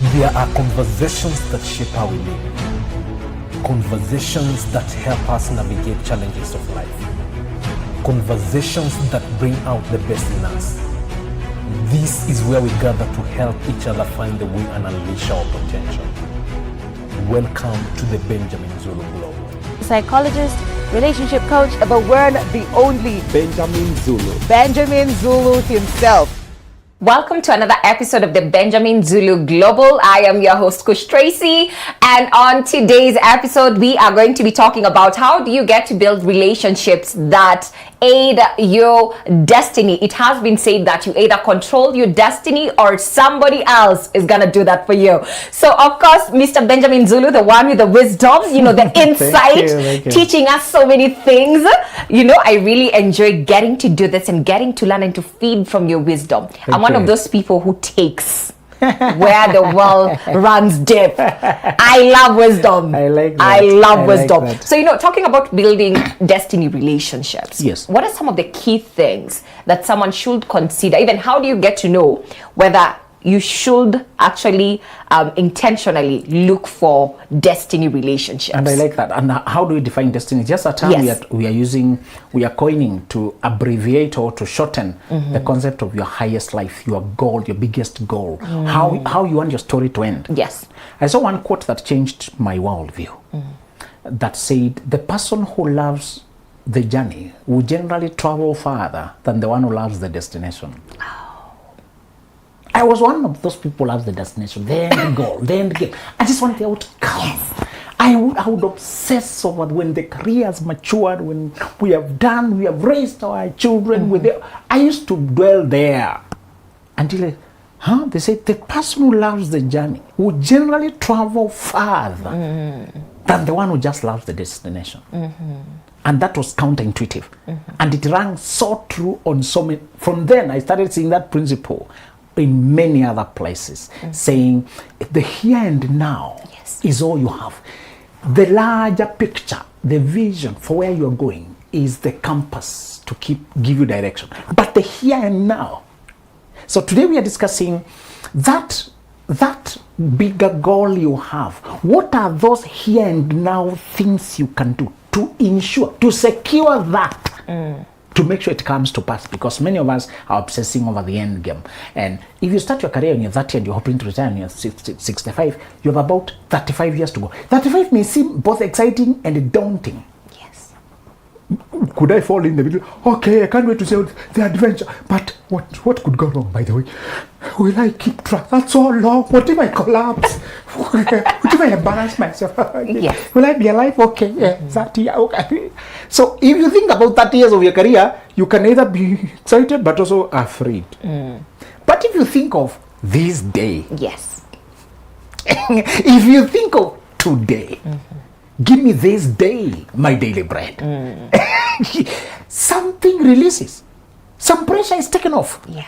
There are conversations that shape how we live. Conversations that help us navigate challenges of life. Conversations that bring out the best in us. This is where we gather to help each other find the way and unleash our potential. Welcome to the Benjamin Zulu Global. Psychologist, relationship coach, the one, the only Benjamin Zulu. Benjamin Zulu himself. Welcome to another episode of the Benjamin Zulu Global. I am your host, Kush Tracy. And on today's episode, we are going to be talking about how do you get to build relationships that aid your destiny. It has been said that you either control your destiny or somebody else is going to do that for you. So, of course, Mr. Benjamin Zulu, the one with the wisdom, the insight, Thank you. teaching us so many things. I really enjoy getting to do this and getting to learn and to feed from your wisdom. I'm one of those people who takes where the well runs deep. I love wisdom. I like that. I love I wisdom. like that. So, talking about building destiny relationships. Yes. What are some of the key things that someone should consider? Even how do you get to know whether you should actually intentionally look for destiny relationships? And I like that. And how do we define destiny? Just a term Yes. we are coining to abbreviate or to shorten the concept of your highest life, your goal, your biggest goal, how you want your story to end. Yes. I saw one quote that changed my worldview that said, the person who loves the journey will generally travel farther than the one who loves the destination. I was one of those people who loves the destination, the end goal, the end game. I just want the outcome. Yes. I would obsess over when the career has matured, when we have raised our children. I used to dwell there until they say the person who loves the journey will generally travel farther than the one who just loves the destination. And that was counterintuitive. And it rang so true on so many. From then, I started seeing that principle in many other places, saying the here and now is all you have. The larger picture, the vision for where you're going is the compass to give you direction. But the here and now. So today we are discussing that bigger goal you have. What are those here and now things you can do to ensure, to secure that? To make sure it comes to pass, because many of us are obsessing over the end game. And if you start your career when you're 30 and you're hoping to retire when you're 65, you have about 35 years to go. 35 may seem both exciting and daunting. Yes. Could I fall in the middle? Okay, I can't wait to see the adventure. But what could go wrong, by the way? Will I keep track? That's so long. What if I collapse? What if I embarrass myself? Yes. Will I be alive? Okay, yeah, 30 years. Okay. So if you think about 30 years of your career, you can either be excited but also afraid. But if you think of this day, Yes. if you think of today, give me this day, my daily bread. Something releases. Some pressure is taken off. Yeah.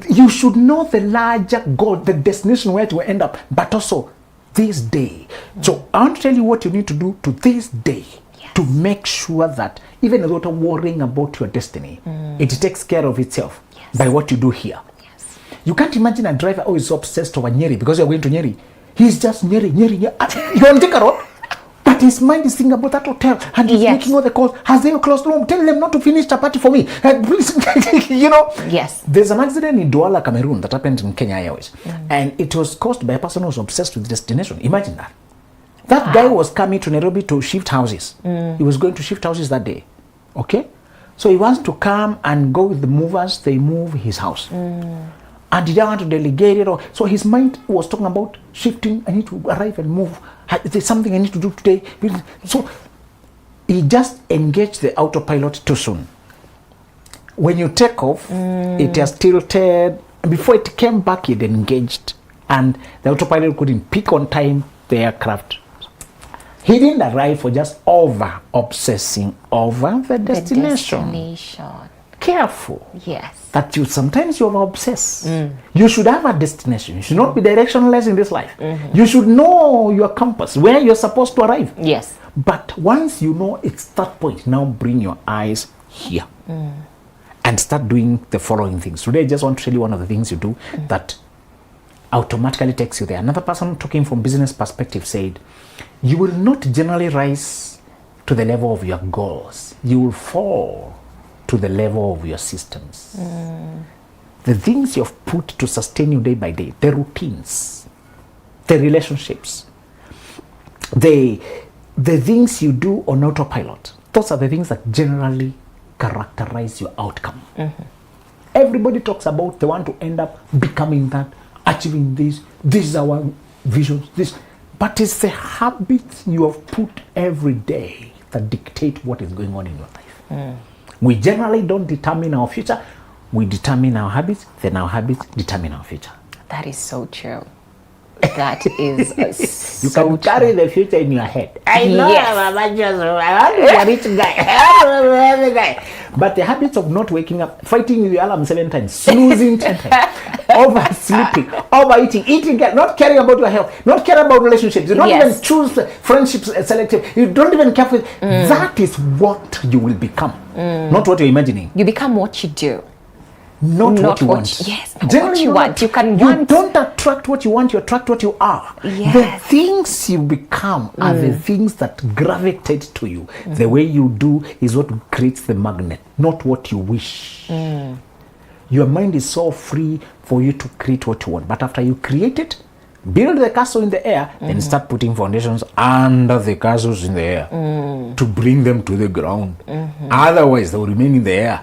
You should know the larger goal, the destination where to end up, but also this day. So I want to tell you what you need to do to this day to make sure that even without worrying about your destiny, it takes care of itself by what you do here. Yes. You can't imagine a driver who is so obsessed over Nyeri because you're going to Nyeri. He's just Nyeri. You want to take a road? But his mind is thinking about that hotel and he's making all the calls. Has they closed the room? Tell them not to finish the party for me. Please, Yes. There's an accident in Douala, Cameroon that happened in Kenya Airways. And it was caused by a person who was obsessed with destination. Imagine that. That guy was coming to Nairobi to shift houses. He was going to shift houses that day. Okay? So he wants to come and go with the movers. They move his house. And he didn't want to delegate it. So his mind was talking about shifting. I need to arrive and move. There's something I need to do today. So he just engaged the autopilot too soon. When you take off, it has tilted. Before it came back, it engaged. And the autopilot couldn't pick on time the aircraft. He didn't arrive for just over-obsessing over the destination. Careful. Yes. That sometimes you over-obsess. You should have a destination. You should not be directionless in this life. You should know your compass, where you're supposed to arrive. Yes. But once you know it's that point, now bring your eyes here and start doing the following things. Today I just want to tell you one of the things you do that automatically takes you there. Another person talking from business perspective said, you will not generally rise to the level of your goals. You will fall to the level of your systems. The things you've put to sustain you day by day, the routines, the relationships, the things you do on autopilot, those are the things that generally characterize your outcome. Everybody talks about they want to end up becoming that, achieving this is our vision, this, but it's the habits you have put every day that dictate what is going on in your life. We generally don't determine our future, we determine our habits, then our habits determine our future. That is so true. That is You so can carry the future in your head. I know Yes. I want to be a rich guy. I want to be a rich guy. But the habits of not waking up, fighting with your alarm 7 times, snoozing 10 times, oversleeping, overeating, eating, not caring about your health, not caring about relationships. You don't Yes. even choose friendships selective. You don't even care for it. That is what you will become, not what you're imagining. You become what you do. Not Not what you what want. yes, not Generally, what you you want. don't- You can you want- don't attract what you want, you attract what you are. Yes. The things you become are the things that gravitate to you. The way you do is what creates the magnet, not what you wish. Your mind is so free for you to create what you want. But after you create it, build the castle in the air, then start putting foundations under the castles in the air to bring them to the ground. Otherwise, they will remain in the air.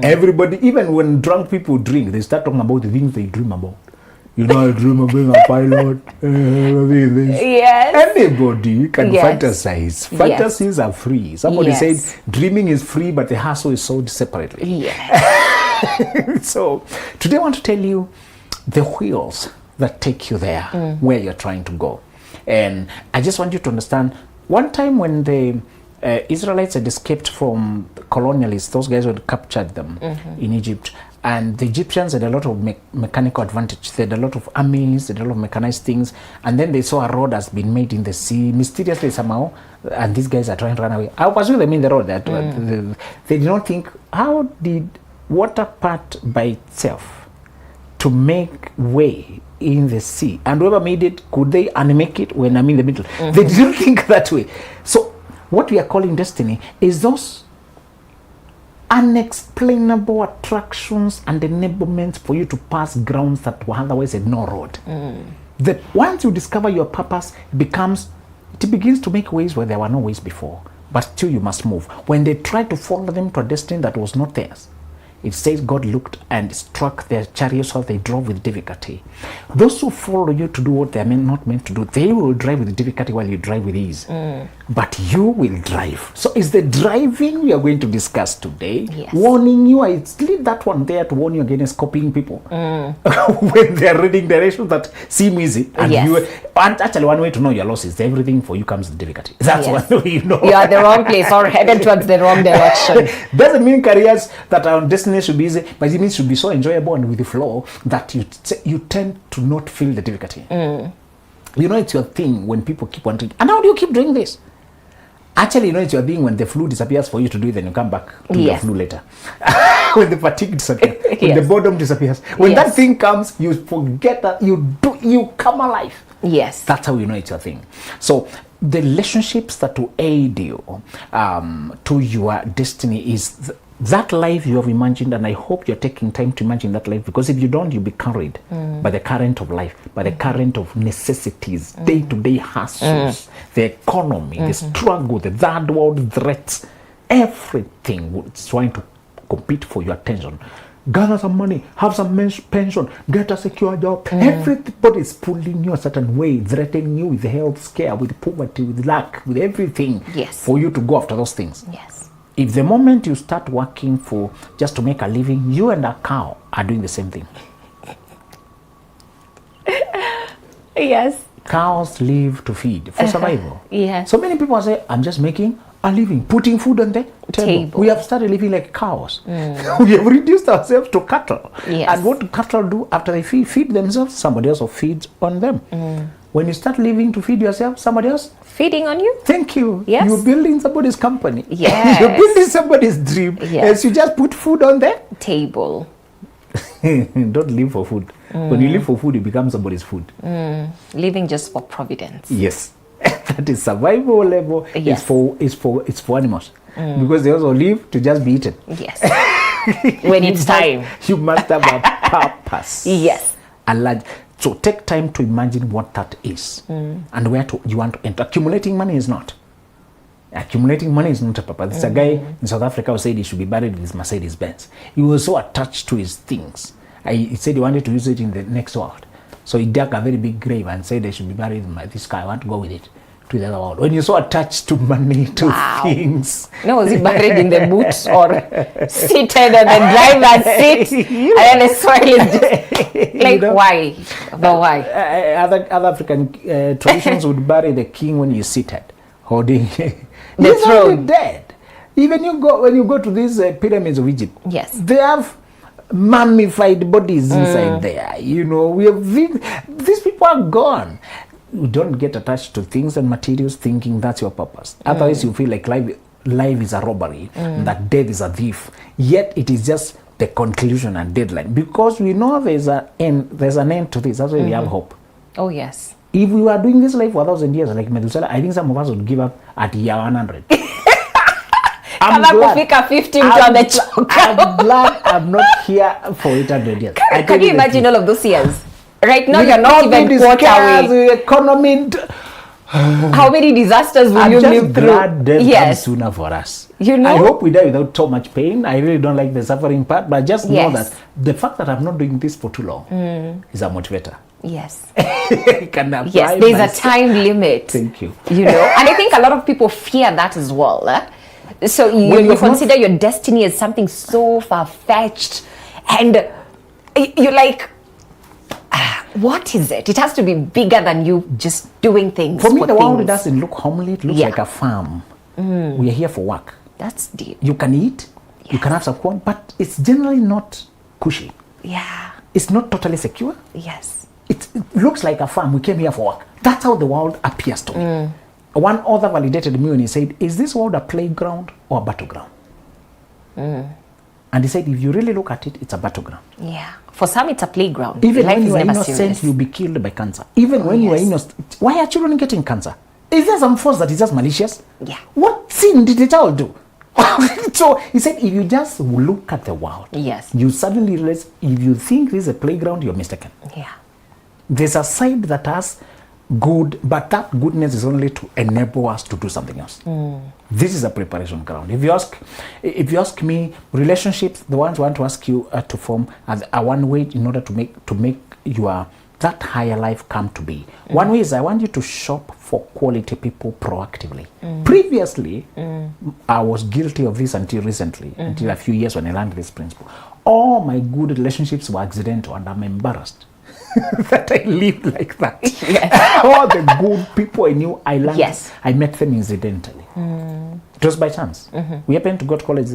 Everybody, even when drunk people drink, they start talking about the things they dream about. You know, I dream of being a pilot. Yes. Anybody can Yes. fantasize. Fantasies are free. Somebody Yes. said dreaming is free, but the hustle is sold separately. Yes. So today I want to tell you the wheels that take you there where you're trying to go. And I just want you to understand, one time when the Israelites had escaped from colonialists, those guys had captured them in Egypt, and the Egyptians had a lot of mechanical advantage. They had a lot of armies, they had a lot of mechanized things, and then they saw a road has been made in the sea mysteriously somehow, and these guys are trying to run away. I'll pursue them in the road. They did not think, how did water part by itself to make way in the sea, and whoever made it, could they unmake it when I'm in the middle? They didn't think that way. So what we are calling destiny is those unexplainable attractions and enablements for you to pass grounds that were otherwise had no road. That once you discover your purpose, it begins to make ways where there were no ways before, but still you must move. When they tried to follow them to a destiny that was not theirs, it says God looked and struck their chariots while they drove with difficulty. Those who follow you to do what they are not meant to do, they will drive with difficulty while you drive with ease. But you will drive. So it's the driving we are going to discuss today. Yes. Warning you, I leave that one there to warn you against copying people. When they are reading directions that seem easy. And and actually one way to know your loss is everything for you comes with difficulty. That's one way you know. You are at the wrong place or headed towards the wrong direction. Doesn't mean careers that are on destiny should be easy, but it means should be so enjoyable and with the flow that you tend to not feel the difficulty. You know, it's your thing when people keep wanting, and how do you keep doing this? Actually, you know, it's your thing when the flu disappears for you to do it, then you come back to the flu later. When the fatigue disappears, when the boredom disappears, when that thing comes, you forget that you come alive. Yes. That's how you know it's your thing. So the relationships that will aid you to your destiny is that life you have imagined, and I hope you're taking time to imagine that life, because if you don't, you'll be carried by the current of life, by the current of necessities, day-to-day hassles, the economy, the struggle, the third world threats, everything is trying to compete for your attention. Gather some money, have some pension, get a secure job. Everybody is pulling you a certain way, threatening you with health scare, with poverty, with lack, with everything for you to go after those things. Yes. If the moment you start working for just to make a living, you and a cow are doing the same thing. Yes. Cows live to feed for survival. Yes. So many people say, I'm just making a living, putting food on the table. We have started living like cows. We have reduced ourselves to cattle. Yes. And what do cattle do after they feed themselves? Somebody else feeds on them. When you start living to feed yourself, somebody else feeding on you. Thank you. Yes. You're building somebody's company. Yes. You're building somebody's dream. Yes. As you just put food on the table. Don't live for food. When you live for food, you become somebody's food. Living just for providence. Yes. That is survival level. Yes. It's for animals. Because they also live to just be eaten. Yes. When it's time. You must have a purpose. Yes. A large. So take time to imagine what that is and where you want to enter. Accumulating money is not. Accumulating money is not a purpose. There's a guy in South Africa who said he should be buried with his Mercedes Benz. He was so attached to his things. He said he wanted to use it in the next world. So he dug a very big grave and said they should be buried with this car. I want to go with it to the other world. When you're so attached to money, to things. No, was he buried in the boot or seated on the driver's seat? And then the soil is just like, why? But why? Other African traditions would bury the king when you're seated, holding the throne. Dead. Even when you go to these pyramids of Egypt, yes, they have mummified bodies inside there. You know, these people are gone. You don't get attached to things and materials thinking that's your purpose. Otherwise, you feel like life is a robbery, that death is a thief. Yet it is just the conclusion and deadline. Because we know there's an end to this. That's why we have hope. Oh, yes. If we were doing this life for 1,000 years, like Methuselah, I think some of us would give up at year 100. I'm glad I'm not here for 800 years. Can you imagine all of those years? Right now, you're not even quarter away. Economy. How many disasters will you live through? I'm just glad death comes sooner for us. You know? I hope we die without so much pain. I really don't like the suffering part, but just know that the fact that I'm not doing this for too long is a motivator. Yes. Yes, there's a time limit. Thank you. You know, and I think a lot of people fear that as well. So you consider your destiny as something so far-fetched, and you're like, what is it? It has to be bigger than you just doing things. For me, the world doesn't look homely. It looks like a farm. We are here for work. That's deep. You can eat, you can have some corn, but it's generally not cushy. Yeah. It's not totally secure. Yes. It looks like a farm. We came here for work. That's how the world appears to me. One author validated me when he said, is this world a playground or a battleground? And he said, if you really look at it, it's a battleground. Yeah. For some, it's a playground. Even Life when you is are never innocent, serious. you'll be killed by cancer. Even when you are innocent. Why are children getting cancer? Is there some force that is just malicious? Yeah. What sin did the child do? So he said, if you just look at the world, yes, you suddenly realize if you think this is a playground, you're mistaken. Yeah. There's a side that has good, but that goodness is only to enable us to do something else. This is a preparation ground. If you ask me, relationships, the ones I want to ask you to form are one way in order to make your that higher life come to be. One way is I want you to shop for quality people proactively. Previously, I was guilty of this until recently, until a few years when I learned this principle. All my good relationships were accidental, and I'm embarrassed that I lived like that. Yes. All the good people I knew, I learned, I met them incidentally. It was by chance. We happened to go to college,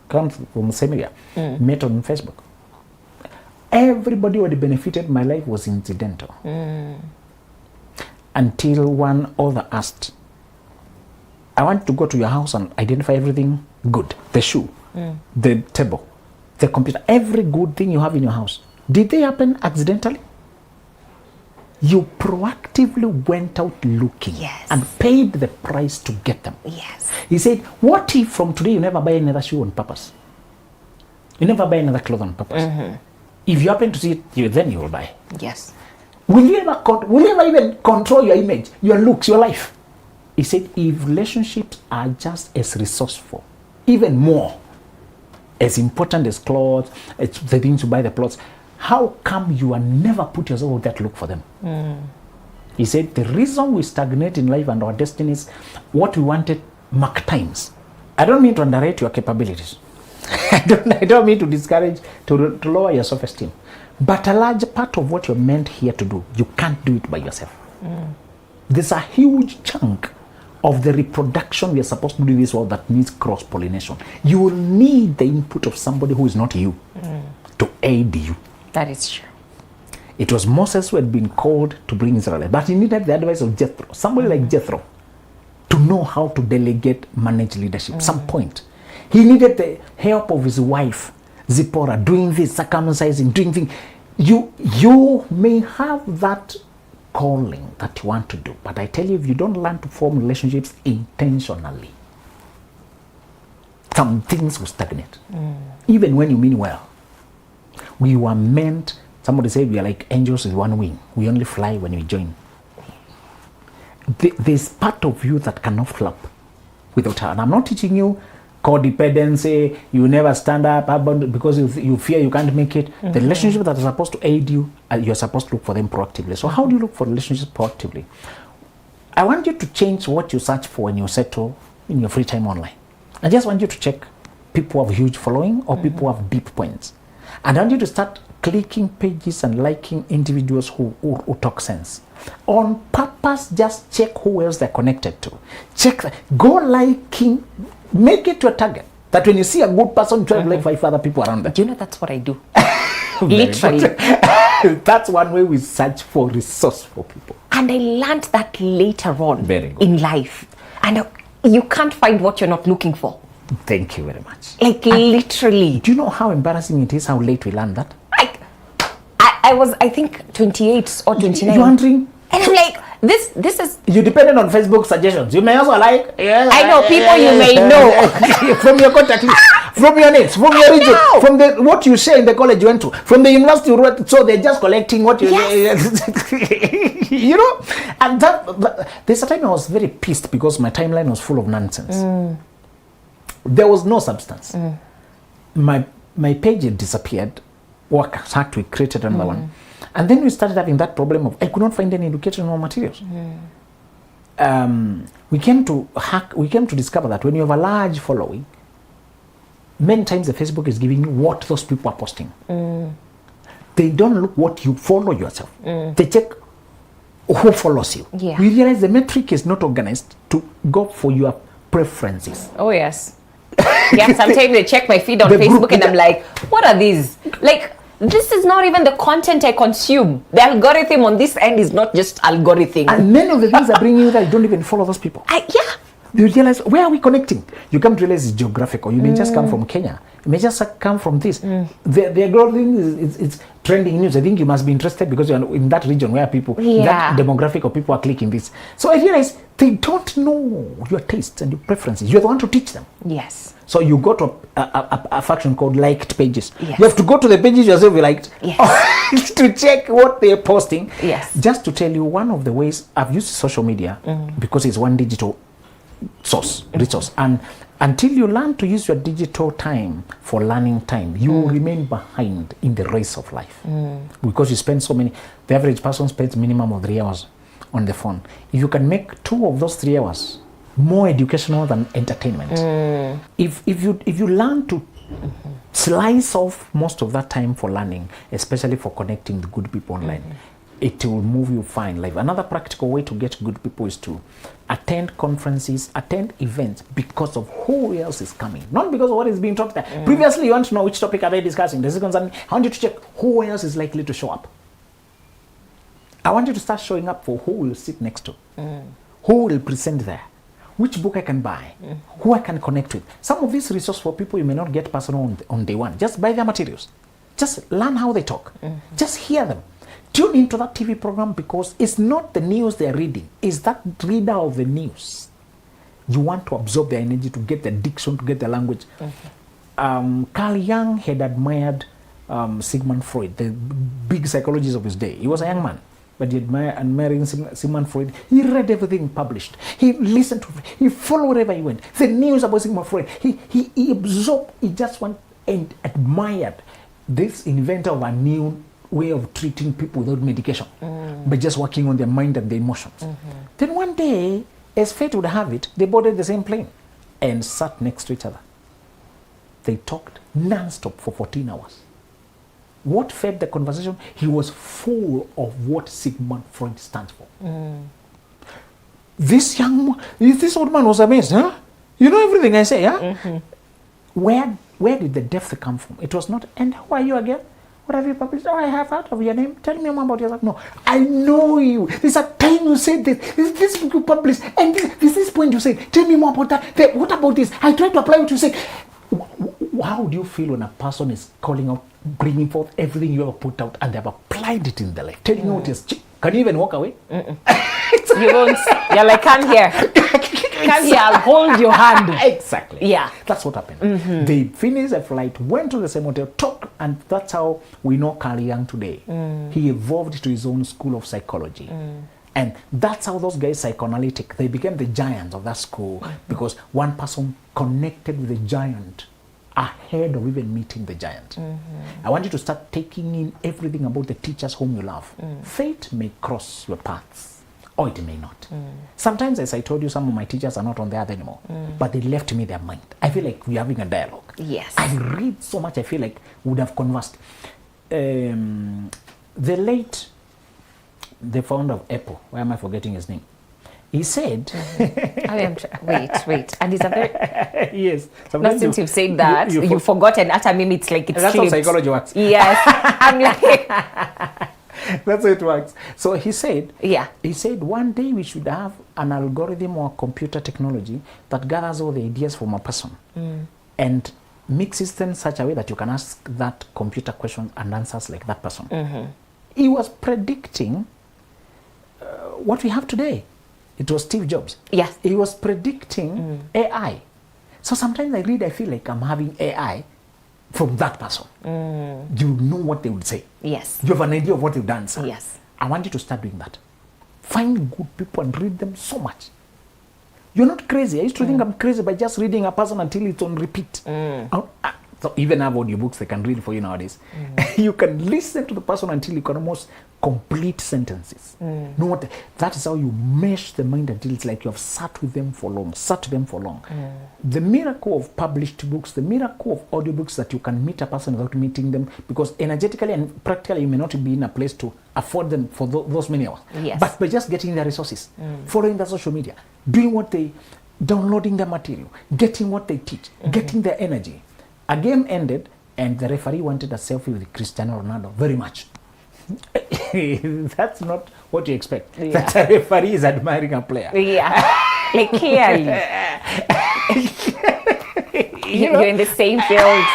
come from the same area, met on Facebook. Everybody who had benefited my life was incidental. Until one other asked, I want to go to your house and identify everything good. The shoe, the table, the computer, every good thing you have in your house. Did they happen accidentally? You proactively went out looking and paid the price to get them. Yes. He said, what if from today you never buy another shoe on purpose? You never buy another clothes on purpose. If you happen to see it, then you will buy. Yes. Will you ever even control your image, your looks, your life? He said, if relationships are just as resourceful, even more, as important as clothes, as the things you buy, the plots, how come you are never put yourself with that look for them? He said, the reason we stagnate in life and our destinies, what we wanted, mark times. I don't mean to underrate your capabilities. I don't mean to discourage, to lower your self-esteem. But a large part of what you're meant here to do, you can't do it by yourself. There's a huge chunk of the reproduction we are supposed to do in this world that needs cross-pollination. You will need the input of somebody who is not you to aid you. That is true. It was Moses who had been called to bring Israel, but he needed the advice of Jethro, somebody like Jethro, to know how to delegate, manage leadership. Some point. He needed the help of his wife, Zipporah, doing this, circumcising, doing things. You may have that calling that you want to do, but I tell you, if you don't learn to form relationships intentionally, some things will stagnate. Even when you mean well. We were meant, somebody said we are like angels with one wing. We only fly when we join. There's part of you that cannot flap without her. And I'm not teaching you codependency, you never stand up because you fear you can't make it. The relationships that are supposed to aid you, you're supposed to look for them proactively. So how do you look for relationships proactively? I want you to change what you search for when you settle in your free time online. I just want you to check people have huge following or people have deep points. And I want you to start clicking pages and liking individuals who talk sense. On purpose, just check who else they're connected to. Check that. Go liking, make it your target. That when you see a good person, try to like 5 other people around them. Do you know that's what I do? Literally. That's one way we search for resourceful people. And I learned that later on Very good. in life. And you can't find what you're not looking for. Thank you very much. Like literally. Do you know how embarrassing it is how late we learned that? I was, I think, 28 or 29. You're wondering? And I'm like, this is... You depended on Facebook suggestions. You may also like... I know, people you may know. From your contact list, from your names, from your region, from what you share in the college you went to, from the university you went, so they're just collecting what you... Yes. You know? And there's a time I was very pissed because my timeline was full of nonsense. There was no substance. My page had disappeared. Work had to be created another one. And then we started having that problem of I could not find any educational materials. We came to discover that when you have a large following, many times the Facebook is giving you what those people are posting. They don't look what you follow yourself. They check who follows you. Yeah. We realize the metric is not organized to go for your preferences. Oh, yes. Yeah, sometimes I check my feed on Facebook and I'm like, what are these? Like, this is not even the content I consume. The algorithm on this end is not just algorithm. And many of the things are bringing you that you don't even follow those people. Yeah. You realize, where are we connecting? You come to realize it's geographical. You may just come from Kenya. You may just come from this. The algorithm is trending news. I think you must be interested because you're in that region where people, that demographic of people are clicking this. So I realize they don't know your tastes and your preferences. You're the one to teach them. Yes. So you go to a function called liked pages. Yes. You have to go to the pages yourself you liked to check what they're posting. Yes. Just to tell you, one of the ways I've used social media because it's one digital resource, and until you learn to use your digital time for learning time, you will remain behind in the race of life because you spend so many. The average person spends minimum of 3 hours on the phone. If you can make 2 of those 3 hours more educational than entertainment, if you learn to slice off most of that time for learning, especially for connecting with good people online, it will move you fine life. Another practical way to get good people is to attend conferences, attend events because of who else is coming, not because of what is being talked about. Previously, you want to know which topic are they discussing. This is concerning. I want you to check who else is likely to show up. I want you to start showing up for who will sit next to, who will present there, which book I can buy, who I can connect with. Some of these resourceful people you may not get personal on day one. Just buy their materials. Just learn how they talk. Just hear them. Tune into that TV program because it's not the news they're reading. It's that reader of the news. You want to absorb their energy, to get the diction, to get the language. Carl Jung had admired Sigmund Freud, the big psychologist of his day. He was a young man, but he admired Sigmund Freud. He read everything published. He listened to it. He followed wherever he went. The news about Sigmund Freud. He absorbed, he just went and admired this inventor of a new way of treating people without medication, but just working on their mind and their emotions. Then one day, as fate would have it, they boarded the same plane and sat next to each other. They talked non-stop for 14 hours. What fed the conversation? He was full of what Sigmund Freud stands for. This old man was amazed, huh? You know everything I say, huh? Where did the depth come from? It was not, and who are you again? What have you published? Oh, I have heard of your name. Tell me more about yourself. No, I know you. There's a time you said this. This book you published. And this point you said. Tell me more about that. What about this? I tried to apply what you said. how do you feel when a person is calling out, bringing forth everything you ever put out, and they have applied it in their life, telling you what is can you even walk away? You won't. You're like, come here. Come here, I'll hold your hand. Exactly. Yeah. That's what happened. They finished a flight, went to the same hotel, talked, and that's how we know Carl Jung today. He evolved to his own school of psychology. And that's how those guys, psychoanalytic, they became the giants of that school because one person connected with the giant ahead of even meeting the giant. I want you to start taking in everything about the teachers whom you love. Fate may cross your paths, or it may not. Sometimes, as I told you, some of my teachers are not on the earth anymore, but they left me their mind. I feel like we're having a dialogue. Yes. I read so much, I feel like we would have conversed. The late, the founder of Apple, why am I forgetting his name? He said, wait, and it's a very, yes. Not since you've said that, you've forgotten. After me, it's like it's that's slipped. how psychology works. Yes. I'm like, that's how it works. So he said, yeah. He said one day we should have an algorithm or computer technology that gathers all the ideas from a person and mixes them in such a way that you can ask that computer questions and answers like that person. He was predicting what we have today. It was Steve Jobs. Yes. He was predicting AI. So sometimes I read, I feel like I'm having AI from that person. You know what they would say. Yes. You have an idea of what they've done, sir. Yes. I want you to start doing that. Find good people and read them so much. You're not crazy. I used to think I'm crazy by just reading a person until it's on repeat. So even have audiobooks they can read for you nowadays. You can listen to the person until you can almost complete sentences. Know what? That is how you mesh the mind until it's like you have sat with them for long, The miracle of published books, the miracle of audiobooks that you can meet a person without meeting them, because energetically and practically you may not be in a place to afford them for those many hours. Yes. But by just getting their resources, following their social media, doing what they, downloading their material, getting what they teach, getting their energy. A game ended and the referee wanted a selfie with Cristiano Ronaldo very much. That's not what you expect. Yeah. That a referee is admiring a player. Yeah. Like clearly. You're in the same field,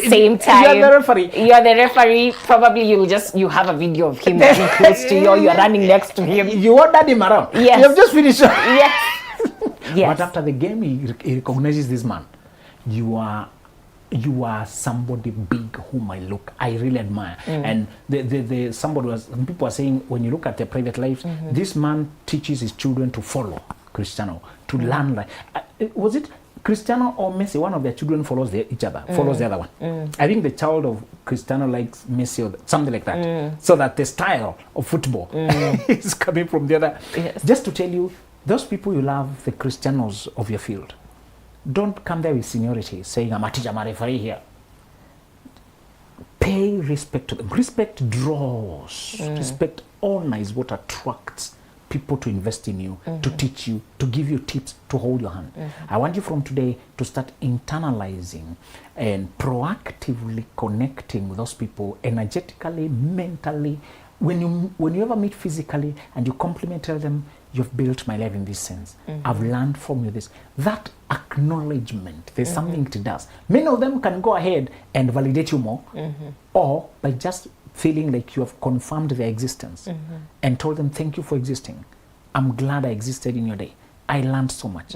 same time. You're the referee. You're the referee. Probably you have a video of him running close to you, or you're running next to him. You ordered him around. Yes. You have just finished. Yes. Yes. But after the game, he recognizes this man. You are somebody big whom I really admire. And people are saying, when you look at their private lives, this man teaches his children to follow Cristiano, to learn like, was it Cristiano or Messi? One of their children follows each other, follows the other one. I think the child of Cristiano likes Messi or something like that. So that the style of football is coming from the other. Yes. Just to tell you, those people you love, the Cristianos of your field, don't come there with seniority, saying, I'm a teacher, I'm a referee here. Pay respect to them. Respect draws. Respect, honor is what attracts people to invest in you, to teach you, to give you tips, to hold your hand. I want you from today to start internalizing and proactively connecting with those people energetically, mentally. When you ever meet physically and you compliment them, you've built my life in this sense. I've learned from you this. That acknowledgement, there's something it does. Many of them can go ahead and validate you more, or by just feeling like you have confirmed their existence and told them, thank you for existing. I'm glad I existed in your day. I learned so much.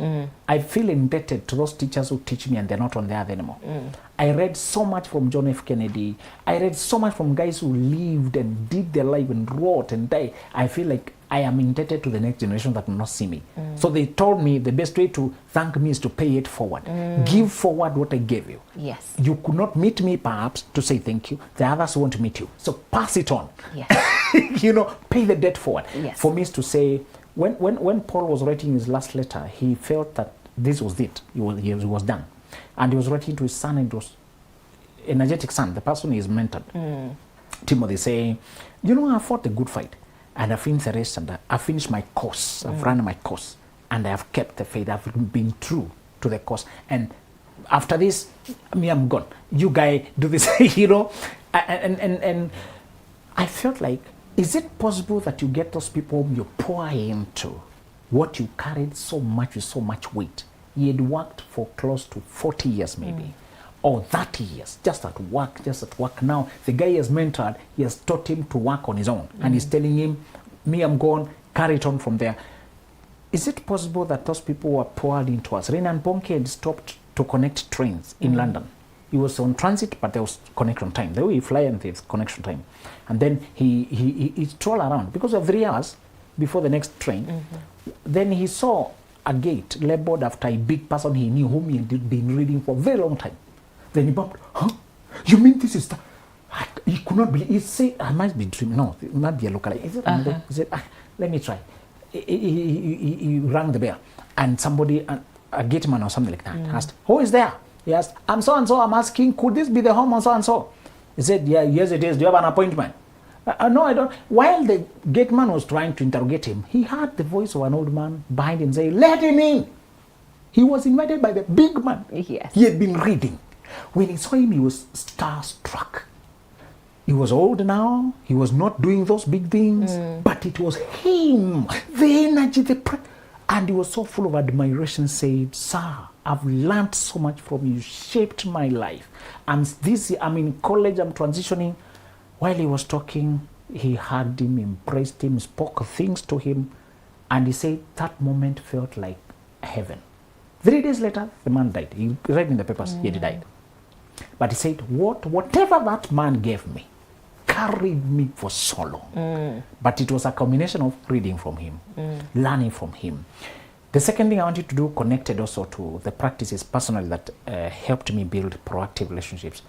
I feel indebted to those teachers who teach me and they're not on the earth anymore. I read so much from John F. Kennedy. I read so much from guys who lived and did their life and wrote and died. I feel like I am indebted to the next generation that will not see me. So they told me the best way to thank me is to pay it forward. Give forward what I gave you. Yes. You could not meet me perhaps to say thank you. The others want to meet you. So pass it on. Yes. Pay the debt forward. Yes. For me is to say, when Paul was writing his last letter, he felt that this was it. He was done. And he was writing to his son, and it was energetic son, the person he is mentored. Timothy saying, I fought a good fight. And I finished the race, and I finished my course. I've run my course. And I have kept the faith. I've been true to the course. And after this, I'm gone. You guy do this, And I felt like, is it possible that you get those people you pour into what you carried so much with so much weight? He had worked for close to 40 years maybe or 30 years, just at work. Now, the guy he has mentored, he has taught him to work on his own. And he's telling him, me, I'm gone, carry it on from there. Is it possible that those people were poured into us? Renan Bonke had stopped to connect trains in London. He was on transit, but there was connection time. The way you fly and there's connection time. And then he strolled around because of 3 hours before the next train. Then he saw a gate labeled after a big person he knew whom he had been reading for a very long time. Then he bumped, huh? You mean this is he could not believe. He said, I might be dreaming. No, it might be a local. He said, let me try. He rang the bell, and somebody, a gate man or something like that, asked, who is there? He asked, I'm so and so. I'm asking, could this be the home of so and so? He said, yeah, yes it is. Do you have an appointment? No, I don't. While the gate man was trying to interrogate him, he heard the voice of an old man behind him say, let him in. He was invited by the big man. Yes. He had been reading. When he saw him, he was starstruck. He was old now. He was not doing those big things, but it was him, the energy, and he was so full of admiration, said, sir, I've learned so much from you, shaped my life. I'm in college, I'm transitioning. While he was talking, he hugged him, embraced him, spoke things to him, and he said that moment felt like heaven. 3 days later, the man died. He read in the papers, he had died. But he said, whatever that man gave me, carried me for so long. But it was a combination of reading from him, learning from him. The second thing I want you to do, connected also to the practices personally that helped me build proactive relationships,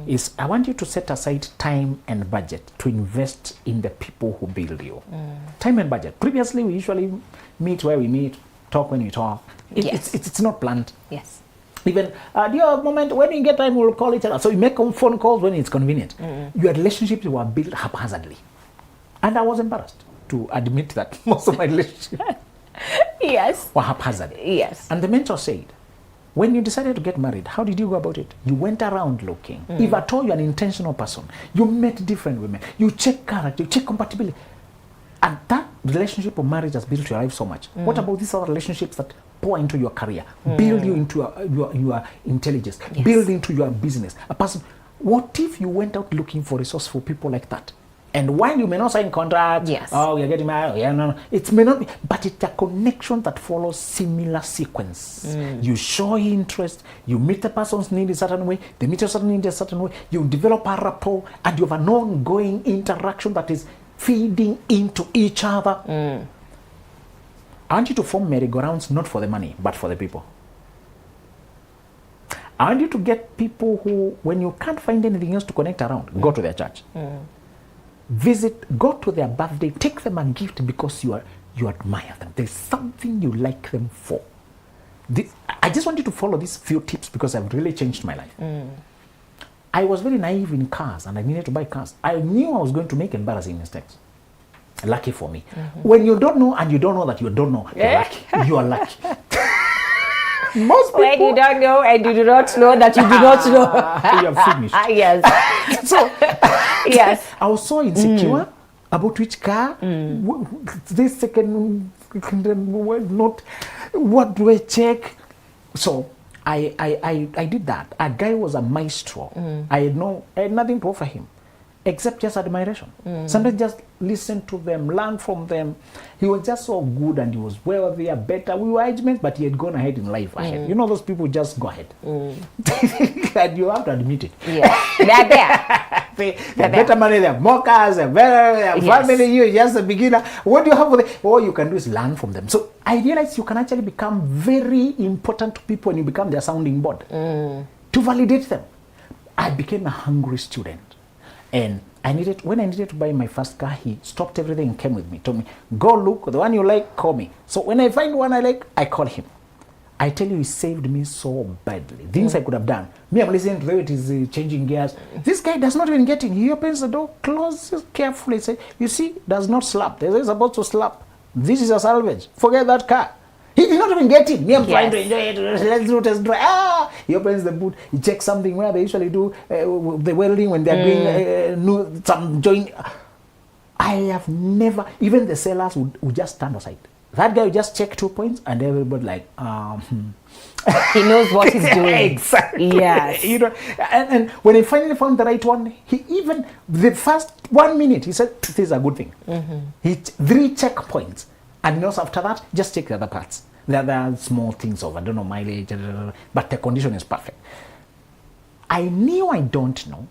is I want you to set aside time and budget to invest in the people who build you. Time and budget. Previously, we usually meet where we meet, talk when we talk. It's not planned. Yes. Even, do you have a moment when you get time, we'll call each other. So you make phone calls when it's convenient. Your relationships were built haphazardly. And I was embarrassed to admit that most of my relationships Yes. were haphazard. Yes. And the mentor said, when you decided to get married, how did you go about it? You went around looking. If at all you're an intentional person, you met different women, you check character, you check compatibility. And that relationship or marriage has built your life so much. What about these other relationships that pour into your career, build you into your intelligence, build into your business? A person. What if you went out looking for resourceful people like that? And while you may not sign contracts, oh, you're getting married, no, it may not be, but it's a connection that follows similar sequence. You show interest, you meet the person's need in a certain way, they meet your certain need in a certain way, you develop a rapport, and you have an ongoing interaction that is feeding into each other. I want you to form merry-go-rounds not for the money, but for the people. I want you to get people who, when you can't find anything else to connect around, go to their church. Visit, go to their birthday, take them a gift because you admire them. There's something you like them for. I just want you to follow these few tips because I've really changed my life. I was very naive in cars and I needed to buy cars. I knew I was going to make embarrassing mistakes. Lucky for me. When you don't know and you don't know that you don't know, you're lucky. You are lucky. Most people, when you don't know and you do not know that you do not know. you have finished. Yes. So, yes. I was so insecure about which car, this second, not, what do I check? So I did that. A guy was a maestro. I had nothing to offer him except just admiration. Sometimes just listen to them, learn from them. He was just so good and he was wealthy, better. We were age mates, but he had gone ahead in life. Ahead. You know, those people just go ahead. And you have to admit it. Yeah. They're there. They're better money, they have more cars, they have family, you're just a beginner. What do you have for them? All you can do is learn from them. So I realized you can actually become very important to people when you become their sounding board. To validate them. I became a hungry student. And when I needed to buy my first car, he stopped everything and came with me. Told me, go look, the one you like, call me. So when I find one I like, I call him. I tell you, he saved me so badly. Things I could have done. Me, I'm listening to it, he's changing gears. This guy does not even get in. He opens the door, closes carefully, say, you see, does not slap. They're supposed to slap. This is a salvage. Forget that car. He did not even get in. Me, I'm trying to enjoy it. Let's do test drive. He opens the boot. He checks something where they usually do the welding when they're doing some joint. I have never, even the sellers would just stand aside. That guy will just check 2 points and everybody like, He knows what he's doing. Exactly. Yes. You know, and when he finally found the right one, he even, the first 1 minute, he said, this is a good thing. He 3 checkpoints. And also after that, just check the other parts. The other small things of, I don't know, mileage, but the condition is perfect. I knew I don't know.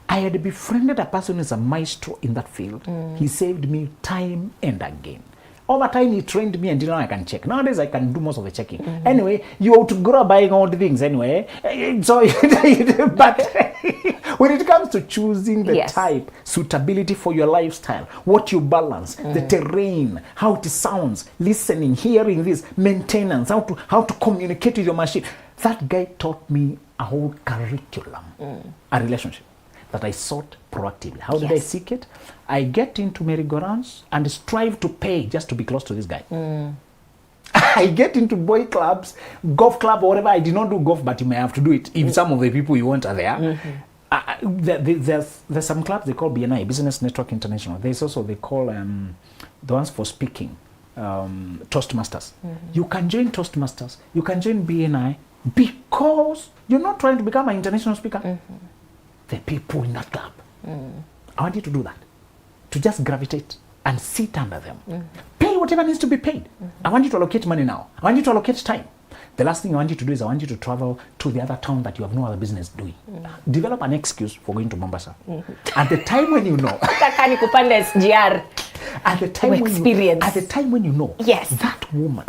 I had befriended a person who is a maestro in that field. He saved me time and again. Over time, he trained me until now I can check. Nowadays, I can do most of the checking. Anyway, you ought to grow up buying all the things anyway. So, but when it comes to choosing the type, suitability for your lifestyle, what you balance, the terrain, how it sounds, listening, hearing this, maintenance, how to communicate with your machine. That guy taught me a whole curriculum, a relationship that I sought proactively. How did I seek it? I get into merry-go-rounds and strive to pay just to be close to this guy. I get into boy clubs, golf club, or whatever. I did not do golf, but you may have to do it if some of the people you want are there. There's some clubs they call BNI, Business Network International. There's also, they call the ones for speaking, Toastmasters. You can join Toastmasters, you can join BNI, because you're not trying to become an international speaker. The people in that club. I want you to do that. To just gravitate and sit under them. Pay whatever needs to be paid. I want you to allocate money now. I want you to allocate time. The last thing I want you to do is I want you to travel to the other town that you have no other business doing. Develop an excuse for going to Mombasa. At the time when you know. At the time when you know. Yes. That woman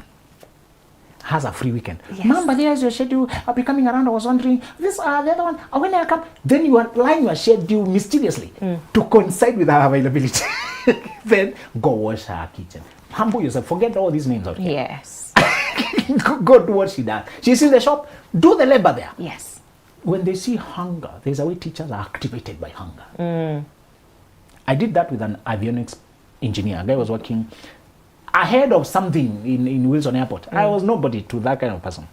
has a free weekend. Remember, there's your schedule. I'll be coming around. I was wondering, this, the other one, when I come, then you align your schedule mysteriously to coincide with her availability. Then go wash her kitchen. Humble yourself. Forget all these names out here. Yes. Go do what she does. She's in the shop. Do the labor there. Yes. When they see hunger, there's a way teachers are activated by hunger. I did that with an avionics engineer. A guy was working ahead of something in Wilson Airport. I was nobody to that kind of person.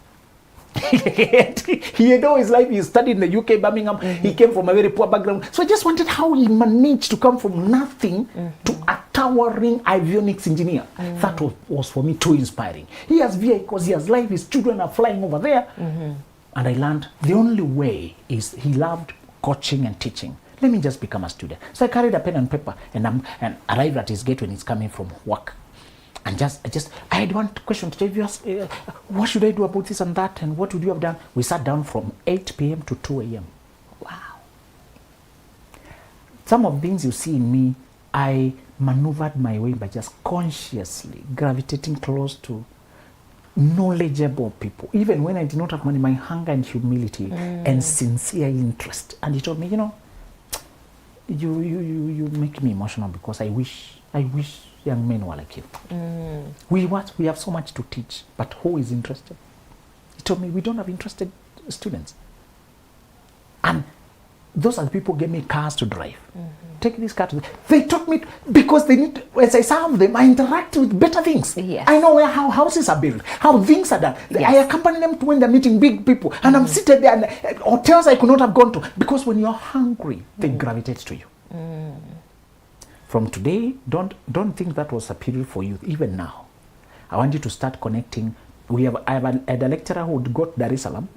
He had all his life, he studied in the UK, Birmingham. He came from a very poor background. So I just wanted how he managed to come from nothing to a towering avionics engineer. That was for me too inspiring. He has vehicles, he has life, his children are flying over there. And I learned the only way is he loved coaching and teaching. Let me just become a student. So I carried a pen and paper and arrived at his gate when he's coming from work. And I had one question to tell you, what should I do about this and that, and what would you have done? We sat down from 8 p.m. to 2 a.m. Wow. Some of the things you see in me, I maneuvered my way by just consciously gravitating close to knowledgeable people. Even when I did not have money, my hunger and humility and sincere interest. And he told me, you make me emotional because I wish young men were like you. We have so much to teach, but who is interested? He told me, we don't have interested students. And those are the people who gave me cars to drive. Take this car to they taught me, because they need, as I serve them, I interact with better things. Yes. I know how houses are built, how things are done. Yes. I accompany them to when they're meeting big people, and I'm seated there, and hotels I could not have gone to, because when you're hungry, they gravitate to you. From today, don't think that was a period for you. Even now, I want you to start connecting. I have a lecturer who would go to Dar es Salaam,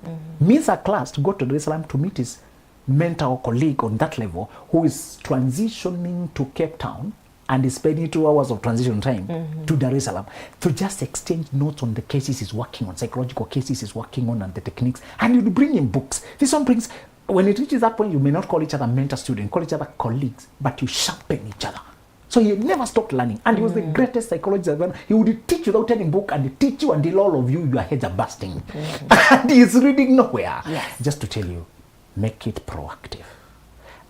miss a class to go to Dar es Salaam to meet his mentor or colleague on that level who is transitioning to Cape Town and is spending 2 hours of transition time to Dar es Salaam to just exchange notes on the cases he's working on, psychological cases he's working on, and the techniques. And you'll bring him books. This one brings. When it reaches that point, you may not call each other mentor student, call each other colleagues, but you sharpen each other. So he never stopped learning, and he was the greatest psychologist ever. He would teach without any book, and he teach you until all of you, your heads are bursting. And he's reading nowhere. Yes. Just to tell you, make it proactive.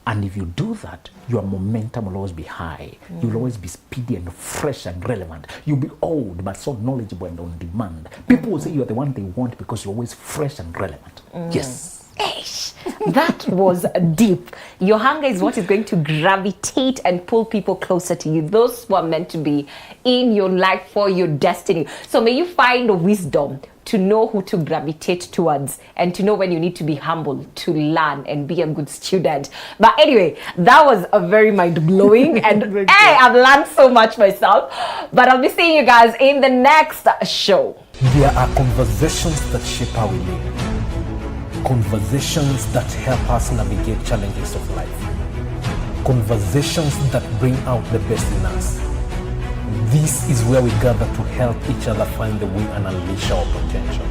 And if you do that, your momentum will always be high. You'll always be speedy and fresh and relevant. You'll be old, but so knowledgeable and on demand. People will say you're the one they want because you're always fresh and relevant. Yes. That was deep. Your hunger is what is going to gravitate and pull people closer to you. Those who are meant to be in your life for your destiny. So may you find wisdom, to know who to gravitate towards and to know when you need to be humble to learn and be a good student. But anyway, that was a very mind-blowing and hey, I've learned so much myself. But I'll be seeing you guys in the next show. There are conversations that shape how we live. Conversations that help us navigate challenges of life. Conversations that bring out the best in us. This is where we gather to help each other find the way and unleash our potential.